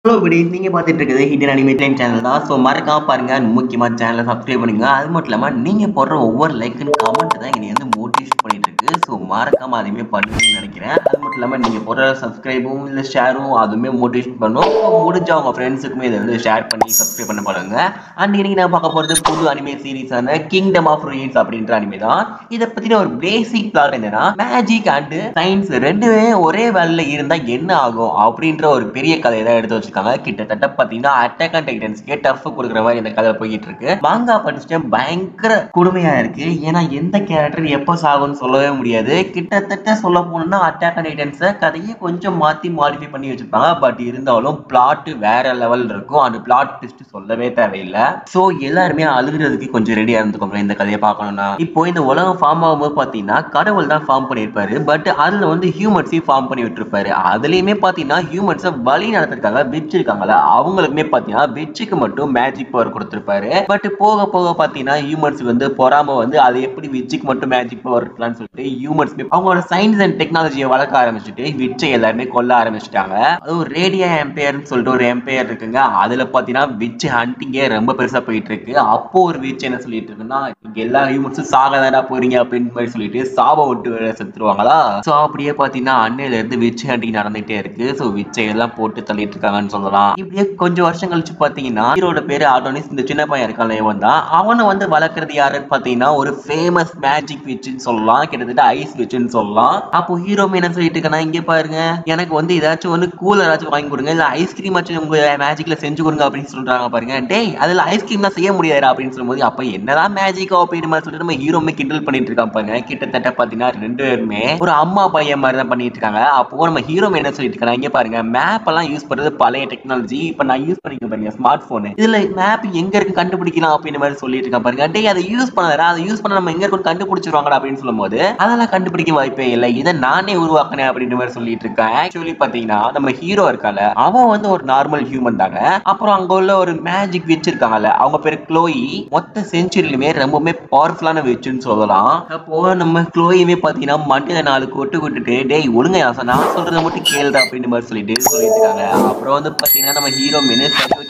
Hello good evening. நீங்கள் பார்த்துட்டு இருக்குது ஹிடன் அனிமேஷன் சேனல் தான். ஸோ மறக்காம பாருங்க, முக்கியமாக சேனலை சப்ஸ்கிரைப் பண்ணுங்க. அது மட்டும் இல்லாமல் நீங்கள் போடுற ஒவ்வொரு லைக்குன்னு கமெண்ட் தான் என்னை வந்து மோட்டிவேட் பண்ணிட்டு இருக்கு. ஸோ மறக்காம அதுவுமே பண்ணுவீங்கன்னு நினைக்கிறேன். அது மட்டும் இல்லாமல் நீங்கள் போடுற சப்ஸ்கிரைபும் இல்லை ஷேரும் அதுவுமே மோட்டிவேட் பண்ணும். ஸோ முடிஞ்ச அவங்க ஃப்ரெண்ட்ஸுக்குமே இதை வந்து ஷேர் பண்ணி சப்ஸ்கிரைப் பண்ண பாருங்க. அண்ட் இன்னைக்கு நான் பார்க்க போகிறது புது அனிமே சீரீஸான கிங்டம் ஆஃப் ரூயின்ஸ் அப்படின்ற அனிமே தான். இதை பற்றின ஒரு பேசிக் பிளாட் என்னன்னா, மேஜிக் அண்ட் சயின்ஸ் ரெண்டுமே ஒரே வேலையில் இருந்தால் என்ன ஆகும் அப்படின்ற ஒரு பெரிய கதையை தான் எடுத்து வச்சிருக்காங்க. கிட்டத்தட்ட பாத்தீங்கன்னா அட்டாக் ஆன் டைட்டன்ஸ்க்கே டஃப் கொடுக்குற மாதிரி இந்த கதை போயிட்டு இருக்கு. மாங்கா படிச்சுட்டு பயங்கர கொடுமையா இருக்கு. ஏன்னா எந்த கேரக்டர் எப்ப சாகும்னு சொல்லவே முடியாது. கிட்டத்தட்ட சொல்ல போனோம்னா அட்டாக் ஆன் டைட்டன்ஸ் கதையை கொஞ்சம் மாத்தி மாடிஃபை பண்ணி வச்சிருப்பாங்க. பட் இருந்தாலும் பிளாட் வேற லெவல் இருக்கும். அந்த பிளாட் ட்விஸ்ட் சொல்லவே தேவையில்லை. சோ எல்லாருமே அழுகுறதுக்கு கொஞ்சம் ரெடியா இருந்துக்கோங்க இந்த கதையை பார்க்கணும்னா. இப்போ இந்த உலகம் ஃபார்ம் ஆகும்போது பாத்தீங்கன்னா கடவுள் தான் ஃபார்ம் பண்ணிருப்பாரு. பட் அதுல வந்து ஹியூமன்ஸையும் ஃபார்ம் பண்ணி விட்டுருப்பாரு. அதுலயுமே பாத்தீங்கன்னா ஹியூமன்ஸை வழி நடத்திருக்காங்க. இருக்காங்களா அவங்களுக்குமே பாத்தீங்கன்னா விட்சுக்கு மட்டும் மேஜிக் பவர் கொடுத்திருப்பாரு. பட் போக போக பாத்தீங்கன்னா ஹியூமன்ஸ்க்கு வந்து பொறாம வந்து அது எப்படி விட்சுக்கு மட்டும் மேஜிக் பவர் இருக்கலாம்னு சொல்லிட்டு ஹியூமன்ஸ் அவங்களோட சயின்ஸ் அண்ட் டெக்னாலஜியை வளர்க்க ஆரம்பிச்சுட்டு விட்சை எல்லாருமே கொல்ல ஆரம்பிச்சிட்டாங்க. அதுவும் ரேடியா எம்பையர்னு சொல்லிட்டு ஒரு எம்பையர் இருக்குங்க. அதுல பாத்தீங்கன்னா விட்ச் ஹண்டிங்கே ரொம்ப பெருசா போயிட்டு இருக்கு. அப்போ ஒரு விட்ச் என்ன சொல்லிட்டு இருக்குன்னா, இங்க எல்லா ஹியூமன்ஸும் சாகதானா போறீங்க அப்படின்னு மாதிரி சொல்லிட்டு சாப விட்டு செத்துருவாங்களா. சோ அப்படியே பாத்தீங்கன்னா அன்னையில இருந்து விட்ச் ஹண்டிங் நடந்துட்டே இருக்கு. சோ விட்சை எல்லாம் போட்டு தள்ளிட்டு இருக்காங்கன்னு சொல்லலாம். இப்படியே கொஞ்சம் வருஷம் கழிச்சு பாத்தீங்கன்னா ஹீரோட பேரு ஆடோனிஸ். இந்த சின்ன பையன் இருக்கான் இவன் தான். அவனை வந்து வளர்க்கறது யாருன்னு பாத்தீங்கன்னா ஒரு ஃபேமஸ் மேஜிக் விட்ச்னு சொல்லலாம். கிட்டத்தட்ட ஐஸ் விட்ச்னு சொல்லலாம். அப்போ ஹீரோ என்ன சொல்லிட்டு இருக்கா, இங்க பாருங்க எனக்கு வந்து ஏதாச்சும் வந்து கூலர் ஆச்சும் வாங்கி கொடுங்க, இல்ல ஐஸ்கிரீம் ஆச்சும் உங்க மேஜிக்ல செஞ்சு கொடுங்க அப்படின்னு சொல்றாங்க பாருங்க. டேய் அதுல ஐஸ்கிரீம் தான் செய்ய முடியாது அப்படின்னு சொல்லும்போது அப்ப என்னதான் மேஜிக்கோ அப்படின்னு மாதிரி சொல்லிட்டு நம்ம ஹீரோமே கிண்டல் பண்ணிட்டு இருக்கான் பாருங்க. கிட்டத்தட்ட பாத்தீங்கன்னா ரெண்டு பேருமே ஒரு அம்மா பையன் மாதிரி தான் பண்ணிட்டு இருக்காங்க. அப்போ நம்ம ஹீரோ என்ன சொல்லிட்டு இருக்காங்க, இங்க பாருங்க மேப் எல்லாம் யூஸ் பண்றது பழைய டெக்னாலஜி. இப்ப நான் யூஸ் பண்ணிக்க பாருங்க ஸ்மார்ட் போன். இதுல மேப் எங்க இருக்கு கண்டுபிடிக்கலாம் அப்படின்னு மாதிரி சொல்லிட்டு இருக்கேன் பாருங்க. டேய் அதை யூஸ் பண்ணாதடா, அதை யூஸ் பண்ண நம்ம எங்க இருக்கு கண்டுபிடிச்சிருவாங்கடா அப்படின்னு சொல்லும்போது அதெல்லாம் கண்டுபிடிக்க வாய்ப்பே இல்லை, இதை நானே உருவாக்கினேன் அப்படின்ற மாதிரி சொல்லிட்டு இருக்கேன். ஆக்சுவலி பாத்தீங்கன்னா நம்ம ஹீரோ இருக்கால அவன் வந்து ஒரு நார்மல் ஹியூமன் தாங்க. அப்புறம் அங்க உள்ள ஒரு மேஜிக் விட்ச் இருக்காங்கல்ல அவங்க பேரு க்ளோயி. மொத்த செஞ்சுரியிலுமே ரொம்பவுமே பவர்ஃபுல்லான விட்ச்னு சொல்லலாம். அப்போ நம்ம க்ளோயுமே பாத்தீங்கன்னா மண்டியில 4 கொட்டு கொட்டுட்டு டேய் ஒழுங்க நான் சொல்றதை மட்டும் கேளுடா அப்படின்னு மாதிரி சொல்லிட்டு இருக்காங்க. அப்புறம் வந்து பாத்தீங்கன்னா நம்ம ஹீரோ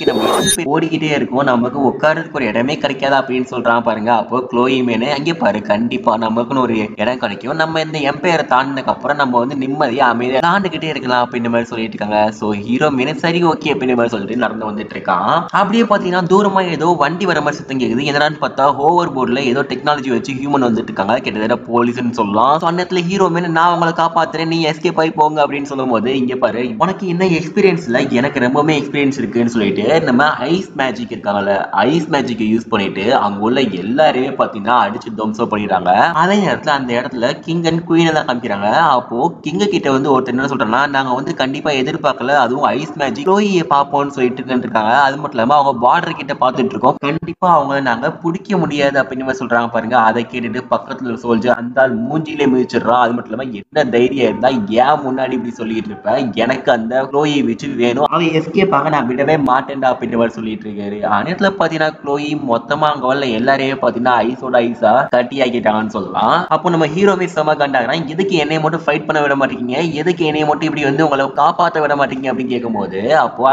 நம்ம ஓடிக்கிட்டே இருக்கோம், நமக்கு உட்கார்றதுக்கு ஒரு இடமே கிடைக்காதா அப்படின்னு சொல்றான் பாருங்க. அப்போ க்ளோயி மேனு அங்கே பாரு கண்டிப்பா நமக்குன்னு ஒரு இடம் கிடைக்கும், நம்ம இந்த எம்பையரை தாண்டினதுக்கு அப்புறம் நம்ம வந்து நிம்மதியா அமைதியா தாண்டுகிட்டே இருக்கலாம் அப்படின்ற மாதிரி சொல்லிட்டு இருக்காங்க. சோ ஹீரோ மேனு சரி ஓகே அப்படின்ற மாதிரி சொல்லிட்டு நடந்து வந்துட்டு இருக்கான். அப்படியே பாத்தீங்கன்னா தூரமா ஏதோ வண்டி வர மாதிரி சத்தம் கேக்குது. என்னடான்னு பார்த்தா ஹோவர் போர்ட்ல ஏதோ டெக்னாலஜி வச்சு ஹியூமன் வந்துட்டு இருக்காங்க. கிட்டத்தட்ட போலீஸ்னு சொல்லலாம். அந்த இடத்துல ஹீரோ மேனு நான் உங்களை காப்பாத்துறேன், நீ எஸ்கேப் ஆகி போங்க அப்படின்னு சொல்லும் போது இங்க பாரு உனக்கு என்ன எக்ஸ்பீரியன்ஸ் இல்ல, எனக்கு ரொம்பவே எக்ஸ்பீரியன்ஸ் இருக்குன்னு சொல்லிட்டு நம்ம ஐஸ் மேஜிக் இருக்காங்கல்ல ஐஸ் மேஜிக்கை யூஸ் பண்ணிட்டு அங்க உள்ள எல்லாரையுமே பாத்தீங்கன்னா அடிச்சு துவம்சம் பண்ணிடுறாங்க. அதே நேரத்துல அந்த இடத்துல கிங் அண்ட் குயின் எல்லாம் காமிக்கிறாங்க. அப்போ கிங்க கிட்ட வந்து ஒருத்தர் என்ன சொல்றாங்கன்னா, நாங்க வந்து கண்டிப்பா எதிர்பார்க்கல, அதுவும் ஐஸ் மேஜிக் க்ளோயியை பார்ப்போம்னு சொல்லிட்டு இருக்காங்க. அது மட்டும் இல்லாம அவங்க பார்டர் கிட்ட பாத்துட்டு இருக்கோம், கண்டிப்பா அவங்க நாங்க பிடிக்க முடியாது அப்படின்னு சொல்றாங்க பாருங்க. அதை கேட்டுட்டு பக்கத்துல சோல்ஜர் அந்த மூஞ்சிலே மிதிச்சிடுறான். அது மட்டும் இல்லாம என்ன தைரியம் இருந்தா ஏன் முன்னாடி இப்படி சொல்லிட்டு இருப்பேன், எனக்கு அந்த க்ளோயை வச்சு வேணும், அவன் எஸ்கேப் ஆக நான் விடவே மாட்டேன்டா அப்படின்ற மாதிரி சொல்லிட்டு இருக்காரு. நேரத்துல பாத்தீங்கன்னா க்ளோயி மொத்தமா அங்க வரல எல்லாரையும் பாத்தீங்கன்னா ஐஸோட ஐஸா கட்டி ஆக்கிட்டாங்கன்னு சொல்லலாம். அப்போ நம்ம ஹீரோவே செம கண்டாங்கன்னா, எதுக்கு என்னைய மட்டும் ஃபைட் பண்ண விட மாட்டீங்க, எதுக்கு என்னைய மட்டும் இப்படி வந்து உங்களை காப்பாற்ற விட மாட்டீங்க அப்படின்னு கேட்கும்போது அப்போ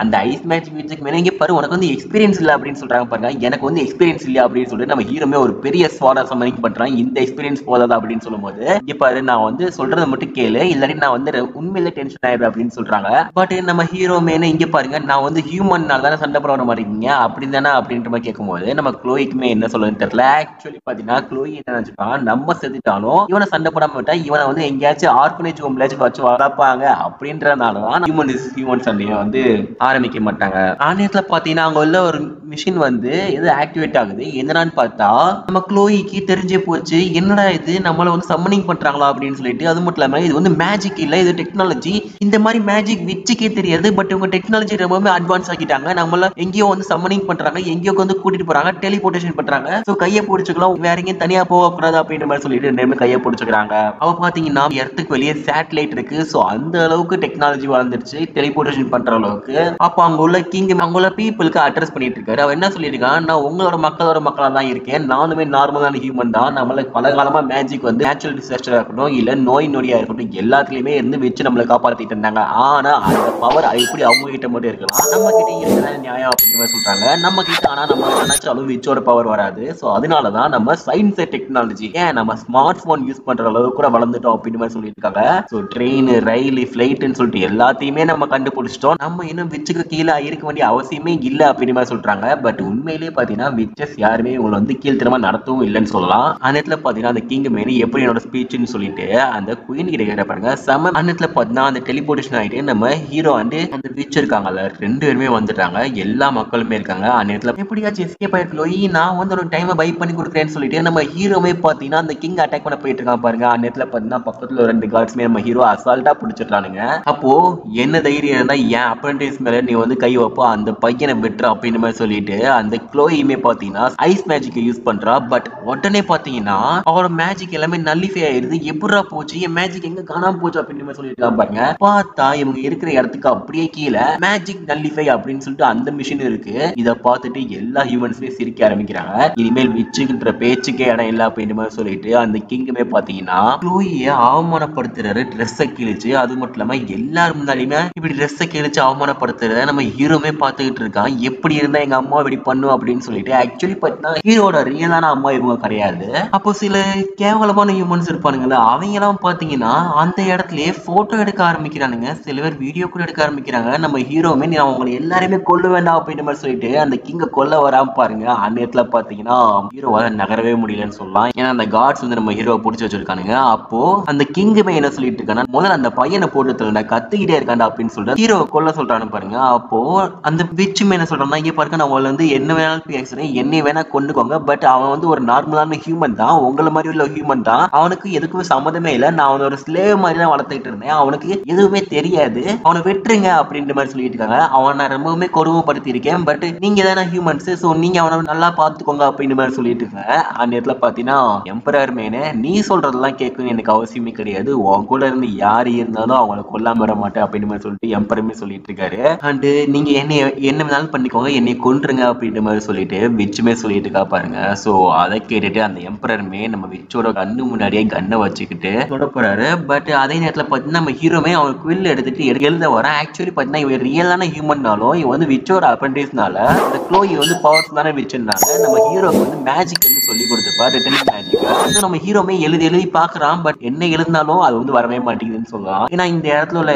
அந்த ஐஸ் மேட்ச் வீச்சுக்கு மேலே இங்கே பாரு உனக்கு வந்து எக்ஸ்பீரியன்ஸ் இல்லை அப்படின்னு சொல்றாங்க பாருங்க. எனக்கு வந்து எக்ஸ்பீரியன்ஸ் இல்லை அப்படின்னு சொல்லிட்டு நம்ம ஹீரோமே ஒரு பெரிய சுவாரஸ்யம் பண்றான். இந்த எக்ஸ்பீரியன்ஸ் போதாதா அப்படின்னு சொல்லும்போது இங்க பாரு நான் வந்து சொல்றதை மட்டும் கேளு, இல்லாட்டி நான் வந்து உண்மையில டென்ஷன் ஆயிடுறேன் அப்படின்னு சொல்றாங்க. பட் நம்ம ஹீரோ மேனே இங்க பாருங்க நான் வந்து ஹியூமன்னால தானே சண்டை போட மாட்டேங்க அப்படி தானே அப்படின்ற மாதிரி கேட்கும்போது நம்ம க்ளோய்க்குமே என்ன சொல்லுன்னு தெரியல. ஆக்சுவலி பாத்தீங்கன்னா க்ளோயி என்ன நினைச்சுட்டான், நம்ம செத்துட்டாலும் இவனை சண்டை போடாம விட்டா இவனை வந்து எங்கேயாச்சும் ஆர்பனேஜ் ஹோம்லாச்சும் வச்சு வளர்ப்பாங்க அப்படின்றதுனாலதான் ஹியூமன் சண்டையை வந்து ஆரம்பிக்க மாட்டாங்க. ஆணையத்துல பாத்தீங்கன்னா அங்க உள்ள ஒரு மிஷின் வந்து எது ஆக்டிவேட் ஆகுது. என்னடான்னு பார்த்தா நம்ம க்ளோயிக்கு தெரிஞ்சே போச்சு, என்னடா இது நம்மள வந்து சம்மனிங் பண்றாங்களா அப்படின்னு சொல்லிட்டு. அது மட்டும் இல்லாம இது வந்து மேஜிக் இல்ல, இது டெக்னாலஜி. இந்த மாதிரி மேஜிக் விட்சுக்கே தெரியாது, பட் இவங்க டெக்னாலஜி ரொம்பவே அட்வான்ஸ் ஆக்கிட்டாங்க. நம்மள எங்கேயோ வந்து சம்மனிங் பண்றாங்க, எங்கேயோ வந்து கூட்டிட்டு போறாங்க, டெலிபோர்டேஷன் பண்றாங்க. சோ கையை பிடிச்சுக்கலாம், வேற எங்கேயும் தனியா போக கூடாது அப்படின்ற மாதிரி சொல்லிட்டு கையை கையை பிடிச்சுக்கிறாங்க. அவ பாத்தீங்கன்னா எர்த்துக்கு வெளியே சேட்டலைட் இருக்கு. சோ அந்த அளவுக்கு டெக்னாலஜி வளர்ந்துருச்சு டெலிபோர்டேஷன் பண்ற அளவுக்கு. அப்ப அங்க உள்ள கிங் அங்க உள்ள பீப்புளுக்கு அட்ரஸ் பண்ணிட்டு இருக்காரு. அவர் என்ன சொல்லியிருக்கான், நான் உங்களோட மக்களோட மக்களா தான் இருக்கேன், நானுமே நார்மலான ஹியூமன் தான். நம்மளுக்கு பல காலமா மேஜிக் வந்து நேச்சுரல் டிசாஸ்டரா இருக்கட்டும் இல்ல நோய் நொடியா இருக்கட்டும் எல்லாத்துலயுமே இருந்து வச்சு நம்மளை காப்பாத்திட்டு இருந்தாங்க. ஆனா அந்த பவர் எப்படி அவங்க கிட்ட மட்டும் இருக்கலாம், நம்ம கிட்ட இருக்கிற நியாயம் அப்படின்னு சொல்றாங்க. நம்ம கிட்ட ஆனா நம்ம நினைச்சாலும் விச்சோட பவர் வராது. சோ அதனாலதான் நம்ம சயின்ஸ் டெக்னாலஜி ஏன் நம்ம ஸ்மார்ட் போன் யூஸ் பண்ற அளவுக்கு கூட வளர்ந்துட்டோம் அப்படின்னு சொல்லிட்டு இருக்காங்க. சோ ட்ரெயின் ரயில் பிளைட்னு சொல்லிட்டு எல்லாத்தையுமே நம்ம கண்டுபிடிச்சிட்டோம். நம்ம இன்னும் விச்சுக்கு கீழே இருக்க வேண்டிய அவசியமே இல்ல அப்படின்னு சொல்றாங்க. பட் உண்மையிலேயே பாத்தீங்கன்னா விச்சஸ் யாருமே இவங்களை வந்து கீழ்த்தரமா நடத்தவும் இல்லைன்னு சொல்லலாம். அந்த இடத்துல பாத்தீங்கன்னா அந்த கிங் மேனி எப்படி என்னோட ஸ்பீச்னு சொல்லிட்டு அந்த குயின் கிட்ட கேட்ட பாருங்க. செம அந்த இடத்துல பாத்தீங்கன்னா அந்த டெலிபோர்டேஷன் ஆயிட்டு நம்ம ஹீரோ அண்ட் அந்த விச் இருக்காங்கல்ல ரெண்டு பேருமே வந்துட்டாங்க. எல்லா மக்களுமே இருக்காங்க. அந்த இடத்துல எப்படியாச்சும் எஸ்கேப் ஆயிருக்கலோய், நான் வந்து ஒரு டைமை பை பண்ணி கொடுக்குறேன்னு சொல்லிட்டு நம்ம ஹீரோமே பாத்தீங்கன்னா அந்த கிங் அட்டாக் பண்ண போயிட்டு இருக்கான் பாருங்க. அந்த இடத்துல பாத்தீங்கன்னா பக்கத்துல ரெண்டு கார்ட்ஸ்மே நம்ம ஹீரோ அசால்ட்டா பிடிச்சிட்டானுங்க. அப்போ என்ன தைரியம் இருந்தா என் அப்ரண்டிஸ் மேல நீ வந்து கை வைப்பா அந்த பையனை வெட்டுற அப்படின்னு மாதிரி சொல்லிட்டு அந்த க்ளோயுமே பாத்தீங்கன்னா ஐஸ் மேஜிக் யூஸ் பண்றா. பட் உடனே பாத்தீங்கன்னா அவரோட மேஜிக் எல்லாமே நல்லிஃபை ஆயிருது. எப்படா போச்சு, என் மேஜிக் எங்க காணாம போச்சு அப்படின்னு சொல்லிட்டு பாருங்க. பார்த்தா இவங்க இருக்கிற இடத்துக்கு அப்படியே கீழே மேஜிக் நல்லிஃபை அப்படின்னு சொல்லிட்டு அந்த மிஷின் இருக்கு. இதை பார்த்துட்டு எல்லா ஹியூமன்ஸுமே சிரிக்க ஆரம்பிக்கிறாங்க. இனிமேல் விச்சுன்ற பேச்சுக்கே இடம் இல்லை அப்படின்னு மாதிரி சொல்லிட்டு அந்த கிங்குமே பாத்தீங்கன்னா க்ளோயை அவமானப்படுத்துறாரு. ட்ரெஸ்ஸை கிழிச்சு, அது மட்டும் இல்லாம எல்லாரும் முன்னாடியுமே இப்படி ட்ரெஸ்ஸை கிழிச்சு அவமானப்படுத்துறத நம்ம ஹீரோமே பார்த்துக்கிட்டு இருக்கான். எப்படி இருந்தா எங்க அம்மா இப்படி பண்ணும் அப்படின்னு சொல்லிட்டு. ஆக்சுவலி பார்த்தீங்கன்னா ஹீரோட ரியலான அம்மா இவங்க கிடையாது. அப்போ சில கேவலமான ஹியூமன்ஸ் இருப்பானுங்களா, அவங்க எல்லாம் பாத்தீங்கன்னா அந்த இடத்துலயே போட்டோ எடுக்க ஆரம்பிக்கிறானுங்க. சில பேர் வீடியோ கூட எடுக்க ஆரம்பிக்கிறாங்க. நம்ம ஹீரோமே நான் அவங்களை எல்லாருமே கொல்ல வேண்டாம் அப்படின்னு மாதிரி சொல்லிட்டு அந்த கிங்க கொல்ல வராம பாருங்க. அந்த இடத்துல பாத்தீங்கன்னா ஹீரோவால நகரவே முடியலன்னு சொல்லலாம். ஏன்னா அந்த காட்ஸ் வந்து நம்ம ஹீரோவை பிடிச்சி வச்சிருக்கானுங்க. அப்போ அந்த கிங்குமே என்ன சொல்லிட்டு இருக்கானா, முதல்ல அந்த பையனை போட்டு தரல கத்துக்கிட்டே இருக்காண்டா அப்படின்னு சொல்லிட்டு ஹீரோவை கொல்ல சொல்றானு பாருங்க. அப்போ அந்த விச்சுமே என்ன சொல்றான்னா, இங்க பாருங்க நான் அவளை வந்து என்ன வேணாலும் பேசுறேன், என்னை வேணா கொண்டுக்கோங்க, பட் அவன் வந்து ஒரு நார்மலான ஹியூமன் தான், உங்களை மாதிரி உள்ள ஹியூமன் தான், அவனுக்கு எதுக்குமே சம்மதமே இல்லை, நான் அவனை ஒரு ஸ்லேவ் மாதிரி தான் வளர்த்துக்கிட்டு இருந்தேன், அவனுக்கு எதுவுமே தெரியாது, அவனை வெட்டுருங்க அப்படின்ற மாதிரி சொல்லிட்டு இருக்காங்க. அவனை நான் ரொம்பவுமே கொடுமைப்படுத்தி இருக்கேன், பட் நீங்க தானே ஹியூமன்ஸ், ஸோ நீங்க அவனை நல்லா பார்த்துக்கோங்க அப்படின்ற மாதிரி சொல்லிட்டு இருக்காங்க. அந்த இடத்துல பாத்தீங்கன்னா எம்பரர் மேனே நீ சொல்றதெல்லாம் கேட்கணும் எனக்கு அவசியமே கிடையாது, உன் கூட இருந்து யாரு இருந்தாலும் அவங்களை கொல்லாம வர மாட்டேன் அப்படின்னு மாதிரி சொல்லிட்டு எம்பரமே சொல்லிட்டு இருக்காரு. அண்ட் நீங்க என்ன வேணாலும் பண்ணிக்கோங்க, என்னை கொன்றுங்க அப்படின்ற மாதிரி சொல்லிட்டு விச்சுமே சொல்லிட்டு இருக்கா பாருங்க. சோ அதை கேட்டுட்டு அந்த எம்பரருமே நம்ம விச்சோட கண்ணு முன்னாடியே கண்ணை வச்சுக்கிட்டு தொட போறாரு. பட் அதே நேரத்துல பாத்தீங்கன்னா நம்ம ஹீரோமே அவன் குவில் எடுத்துட்டு எழுத வரான். ஆக்சுவலி பாத்தீங்கன்னா இவன் ரியலான ஹியூமன்னாலும் இவன் வந்து விச்சோட அப்ரண்டிஸ்னால அந்த க்ளோயி வந்து பவர்ஃபுல்லான விச்சுனால நம்ம ஹீரோக்கு வந்து மேஜிக் வந்து சொல்லி கொடுத்துப்பா, ரிட்டர்னிங் மேஜிக். நம்ம ஹீரோமே எழுதி பாக்குறான். பட் என்ன எழுதினாலும் அது வந்து வரவே மாட்டேங்குதுன்னு சொல்லலாம். ஏன்னா இந்த இடத்துல உள்ள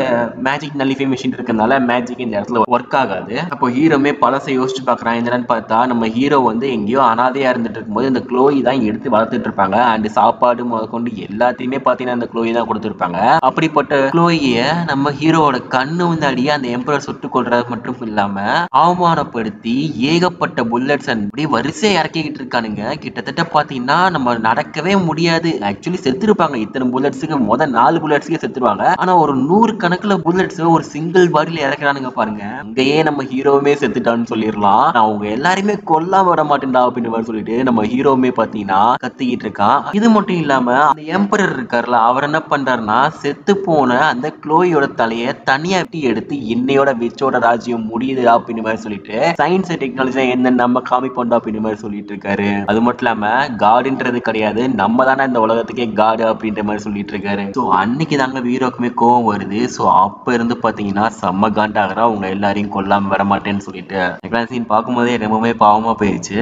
மேஜிக் நல்லிஃபை மிஷின் இருக்கனால மேஜிக் இந்த இடத்துல ஒர்க் ஆகாது. அப்போ ஹீரோமே பழசை யோசிச்சு பாக்குறான். என்னன்னு பார்த்தா நம்ம ஹீரோ வந்து எங்கேயோ அனாதையா இருந்துட்டு இருக்கும்போது இந்த க்ளோயி தான் எடுத்து வளர்த்துட்டு இருப்பாங்க. அண்ட் சாப்பாடு முதற்கொண்டு எல்லாத்தையுமே பாத்தீங்கன்னா அந்த க்ளோயி தான் கொடுத்துருப்பாங்க. அப்படிப்பட்ட க்ளோயிய நம்ம ஹீரோவோட கண்ணு முன்னாடியே அந்த எம்பரர் சுட்டு கொள்றது மட்டும் இல்லாம அவமானப்படுத்தி ஏகப்பட்ட புல்லட்ஸ் அப்படி வரிசையை இறக்கிக்கிட்டு இருக்கானுங்க. கிட்டத்தட்ட பாத்தீங்கன்னா நம்ம நடக்கவே முடியாது. ஆக்சுவலி செத்துருப்பாங்க. இத்தனை புல்லட்ஸுக்கு முதல் 4 புல்லட்ஸ்க்கு செத்துருவாங்க. ஆனா ஒரு 100 கணக்குல புல்லட்ஸ் ஒரு சிங்கிள் பாடியில இறக்குறானுங்க பாருங்க. அங்கேயே நம்ம ஹீரோவுமே செத்துட்டான்னு சொல்லிடலாம். அவங்க எல்லாருமே கொல்லாம வர மாட்டேன்டா அப்படின்னு மாதிரி சொல்லிட்டு நம்ம ஹீரோவுமே பாத்தீங்கன்னா கத்திக்கிட்டு இருக்கான். இது மட்டும் இல்லாம அந்த எம்பரர் இருக்காருல, அவர் என்ன பண்றாருன்னா செத்து போன அந்த க்ளோயோட தலையை தனியா எடுத்து என்னையோட விச்சோட ராஜ்யம் முடியுது அப்படின்னு மாதிரி சொல்லிட்டு சயின்ஸ் டெக்னாலஜி என்ன நம்ம காமிப்போண்டா அப்படின்னு மாதிரி சொல்லிட்டு இருக்காரு. அது மட்டும் இல்லாம காடுன்றது கிடையாது, நம்ம தானே இந்த உலகத்துக்கே காடு அப்படின்ற மாதிரி சொல்லிட்டு இருக்காரு. ஸோ அன்னைக்கு தாங்க ஹீரோக்குமே கோவம் வருது. ஸோ அப்ப இருந்து பாத்தீங்கன்னா செம்ம காண்டாகிறா, அவங்க எல்லாரையும் கொல்லாம வர மாட்டேன்னு சொல்லிட்டு சீன் பார்க்கும்போதே ரொம்பவே பாவமா போயிடுச்சு.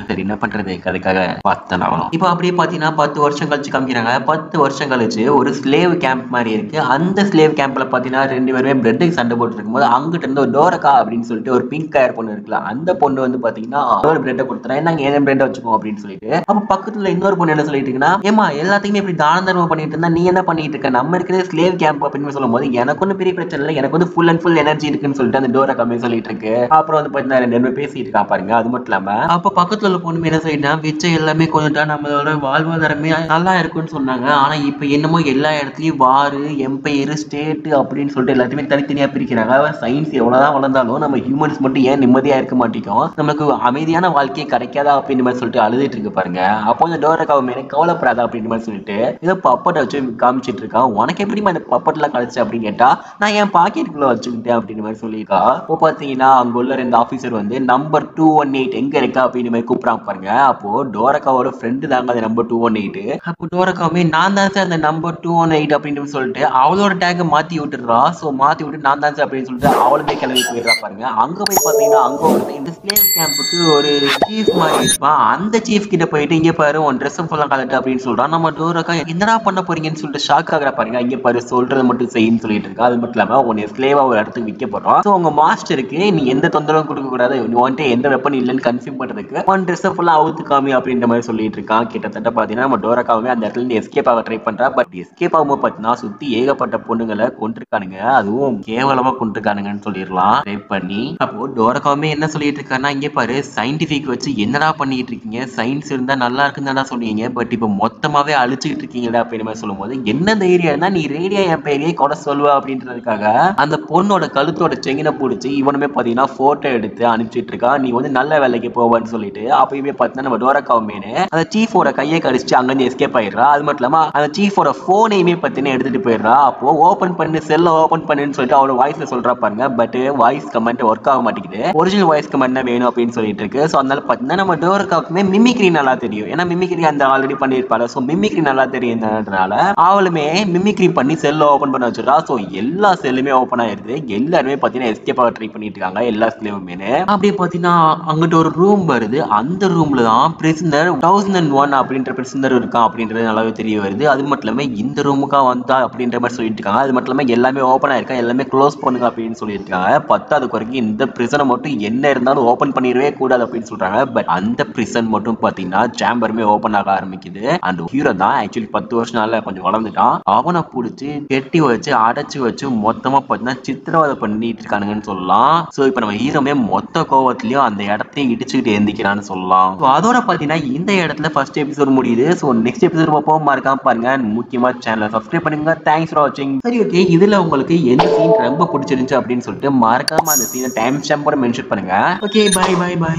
சரி என்ன பண்றது, அதுக்காக பார்த்தேன் ஆகணும். இப்போ அப்படியே பாத்தீங்கன்னா 10 வருஷம் கழிச்சு காமிக்கிறாங்க. 10 வருஷம் கழிச்சு ஒரு ஸ்லேவ் கேம்ப் மாதிரி இருக்கு. அந்த ஸ்லேவ் கேம்ப்ல பாத்தீங்கன்னா 2 பேருமே பிரெட்டுக்கு சண்டை போட்டு இருக்கும்போது அங்கிட்ட இருந்து ஒரு டோரக்கா அப்படின்னு சொல்லிட்டு ஒரு பிங்க் கலர் பொண்ணு இருக்குல்ல, அந்த பொண்ணு வந்து பாத்தீங்கன்னா ஒரு பிரெட்டை கொடுத்துறேன், நாங்க ஏன் பிரெட்டை வச்சுக்கோம் அப்படின்னு சொல்லிட்டு. அப்ப பக்கத்துல இன்னொரு பொண்ணு என்ன சொல்லிட்டு இருக்குன்னா, ஏமா எல்லாத்தையுமே இப்படி தான தர்மம் பண்ணிட்டு இருந்தா நீ என்ன பண்ணிட்டு இருக்க, நம்ம இருக்கிற ஸ்லேவ் கேம்ப் அப்படின்னு சொல்லும் போது எனக்கு ஒன்னும் பெரிய பிரச்சனை இல்லை, எனக்கு வந்து ஃபுல் அண்ட் ஃபுல் எனர்ஜி இருக்குன்னு சொல்லிட்டு அந்த டோரக்கா சொல்லிட்டு இருக்கு. அப்புறம் வந்து பாத்தீங்கன்னா 2 பேரும் பேசிட்டு இருக்கா பாருங்க. அது மட்டும் இல்லாம அப்ப பக்கத்துல உள்ள பொண்ணு என்ன சொல்லிட்டா, விச்ச எல்லாமே கொண்டுட்டா நம்மளோட வாழ்வாதாரமே நல்லா இருக்குன்னு சொன்னாங்க. ஆனா இப்ப என்னமோ எல்லா இடத்துலயும் வாரு எம்பையர் ஸ்டேட் அப்படின்னு சொல்லிட்டு எல்லாத்தையுமே தனித்தனியா பிரிக்கிறாங்க. சயின்ஸ் எவ்வளவுதான் வளர்ந்தாலும் நம்ம ஹியூமன்ஸ் மட்டும் ஏன் நிம்மதியா இருக்க மாட்டேங்கும், நமக்கு அமைதியான வாழ்க்கையை கிடைக்காதா அப்படின்னு மாதிரி சொல்லிட்டு அழுதுட்டு இருக்கு பாருங்க. அப்போ இந்த டோரக்காவை மேலே கவலைப்படாத அப்படின்ற மாதிரி சொல்லிட்டு ஏதோ பப்பட்டை வச்சு காமிச்சிட்டு இருக்கான். உனக்கு எப்படி அந்த பப்பட்லாம் கிடைச்சு அப்படின்னு கேட்டா, நான் என் பாக்கெட்டுக்குள்ள வச்சுக்கிட்டேன் அப்படின்ற மாதிரி சொல்லியிருக்கா. இப்போ பாத்தீங்கன்னா அங்க உள்ள 2 ஆபீசர் வந்து நம்பர் 218 எங்க இருக்கா அப்படின்னு மாதிரி கூப்பிடாம பாருங்க. அப்போ டோரக்காவோட ஃப்ரெண்டு தாங்க அது நம்பர் 218. அப்போ டோரக்காவுமே நான் தான் சார் அந்த நம்பர் 218 அப்படின்னு சொல்லிட்டு அவளோட டேக மாத்தி விட்டுறா. சோ மாத்தி விட்டு நான் தான் சார் அப்படின்னு சொல்லிட்டு அவளுமே கிளம்பி போயிடுறா பாருங்க. அங்க போய் பாத்தீங்கன்னா அங்க ஒரு இந்த ஸ்லேவ் கேம்புக்கு ஒரு சீஃப் மாதிரி இருப்பான். அந்த சீஃப் கிட்ட போயிட்டு இங்க பாரு உன் ட்ரெஸ் ஃபுல்லா கலட்டு அப்படின்னு சொல்றான். நம்ம டோரக்கா என்னடா பண்ண போறீங்கன்னு சொல்லிட்டு ஷாக் ஆகுறா பாருங்க. இங்க பாரு சொல்றது மட்டும் செய்யுன்னு சொல்லிட்டு இருக்கா. அது மட்டும் இல்லாம உன்னை ஸ்லேவா ஒரு இடத்துக்கு விற்க போறோம். சோ உங்க மாஸ்டருக்கு நீ எந்த தொந்தரவும் கொடுக்க கூடாது, நீ வந்துட்டு எந்த வெப்பன் இல்லைன்னு கன்ஃபார்ம் பண்றதுக்கு உன் ட்ரெஸ் ஃபுல்லா அவுத்து காமி அப்படின்ற மாதிரி சொல்லிட்டு இருக்கான். கிட்டத்தட்ட பாத்தீங்கன்னா நம்ம டோரக்காவே அந்த இடத்துல இருந்து எஸ்கேப் ஆக ட்ரை பண்றா. பட் எஸ்கேப் ஆகும்போது பாத்தீங்கன்னா சுத்தி ஏகப்பட்ட பொண்ணுங்களை கொண்டிருக்கானுங்க. அதுவும் கேவலமா கொண்டிருக்கானுங்கன்னு சொல்லிடலாம் ட்ரை பண்ணி. அப்போ டோரக்காவுமே என்ன சொல்லிட்டு இருக்காருன்னா, இங்க பாரு சயின்டிபிக் வச்சு என்னடா பண்ணிட்டு இருக்கீங்க, சயின்ஸ் இருந்தா நல்லா இருக்குன்னு சொன்னீங்க, பட் இப்போ மொத்தமாவே அழிச்சுக்கிட்டு இருக்கீங்கடா அப்படின்னு மாதிரி சொல்லும் போது என்ன தைரியம் இருந்தா நீ ரேடியா என் பேரையே கூட சொல்லுவா அப்படின்றதுக்காக அந்த பொண்ணோட கழுத்தோட செங்கின பிடிச்சி இவனுமே பாத்தீங்கன்னா போட்டோ எடுத்து அனுப்பிச்சிட்டு இருக்கா. நீ வந்து நல்ல வேலைக்கு போவான்னு சொல்லிட்டு அப்பயுமே பாத்தீங்கன்னா நம்ம டோரக்காவுமே அந்த சீஃபோட கையை கடிச்சு அங்கிருந்து எஸ்கேப் ஆயிடுறா. அது மட்டும் இல்லாம அந்த சீஃபோட போனையுமே பாத்தீங்கன்னா எடுத்துட்டு போயிடுறா. அப்போ ஓபன் பண்ணு செல்ல ஓபன் பண்ணுன்னு சொல்லிட்டு அவளோட வாய்ஸ்ல சொல்றா பாருங்க. பட் வாய்ஸ் கமெண்ட் ஒர்க் ஆக மாட்டேங்குது. ஒரிஜினல் வாய்ஸ் கமெண்ட் வேணும் அப்படின்னு சொல்லிட்டு இருக்கு. சோ அதனால பாத்தீங்கன்னா நம்ம டோரக்காவுக்குமே மிமிக்ரி நல்லா தெரியும். ஏன்னா மிமிக்ரி அந்த ஆல்ரெடி பண்ணிருப்பாரு. சோ மிமிக்ரி நல்லா தெரியுதுனால அவளுமே மிமிக்ரி பண்ணி செல்ல ஓபன் பண்ண வச்சிடறா. சோ எல்லா செல்லுமே ஓபன் ஆயிருது. எல்லாருமே பாத்தீங்கன்னா எஸ்கேப் ஆக ட்ரை பண்ணிட்டு இருக்காங்க எல்லா ஸ்லேவுமே. அப்படியே பாத்தீங்கன்னா அங்கிட்ட ஒரு ரூம் வருது. அந்த ரூம்ல தான் பிரிசனர் 1001 அப்படின்ற பிரிசனர் இருக்கான் அப்படின்றது நல்லாவே தெரிய வருது. அது மட்டும் இல்லாம இந்த ரூமுக்கா வந்தா அப்படின்ற மாதிரி சொல்லிட்டு இருக்காங்க. அது மட்டும் இல்லாம எல்லாமே ஓபன் ஆயிருக்கா, எல்லாமே க்ளோஸ் பண்ணுங்க அப்படின்னு சொல்லியிருக்காங்க. 10வது வரைக்கும் இந்த பிரிசனை மட்டும் என்ன இருந்தாலும் ஓபன் பண்ணிடவே கூடாது அப்படின்னு சொல்றாங்க. பட் அந்த பிரிசன் மட்டும் பாத்தீங்கன்னா சேம்பருமே ஓபன் ஆக ஆரம்பிக்குது. அந்த ஹீரோ தான் ஆக்சுவலி 10 வருஷம் நாள்ல கொஞ்சம் வளர்ந்துட்டான். அவனை பிடிச்சி கெட்டி வச்சு அடைச்சு வச்சு மொத்தமா பாத்தீங்கன்னா சித்திரவதை பண்ணிட்டு இருக்கானுங்கன்னு சொல்லலாம். சோ இப்ப நம்ம ஹீரோமே மொத்த கோவத்திலயும் அந்த இடத்தையும் இடிச்சுக்கிட்டு எந்திக்கிறான்னு சொல்லலாம். அதோட பாத்தீங்கன்னா இந்த இடத்துல ஃபர்ஸ்ட் எபிசோட் முடியுது. சோ நெக்ஸ்ட் எபிசோட் பார்ப்போம். மறக்காம பாருங்க. முக்கியமா சேனலை சப்ஸ்கிரைப் பண்ணுங்க. தேங்க்ஸ் ஃபார் வாட்சிங். சரி ஓகே, இதுல உங்களுக்கு எந்த சீன் ரொம்ப பிடிச்சிருந்துச்சு அப்படின்னு சொல்லிட்டு மறக்காம அந்த சீனை டைம் ஸ்டாம்போட மென்ஷன் பண்ணுங்க. Okay, bye bye by.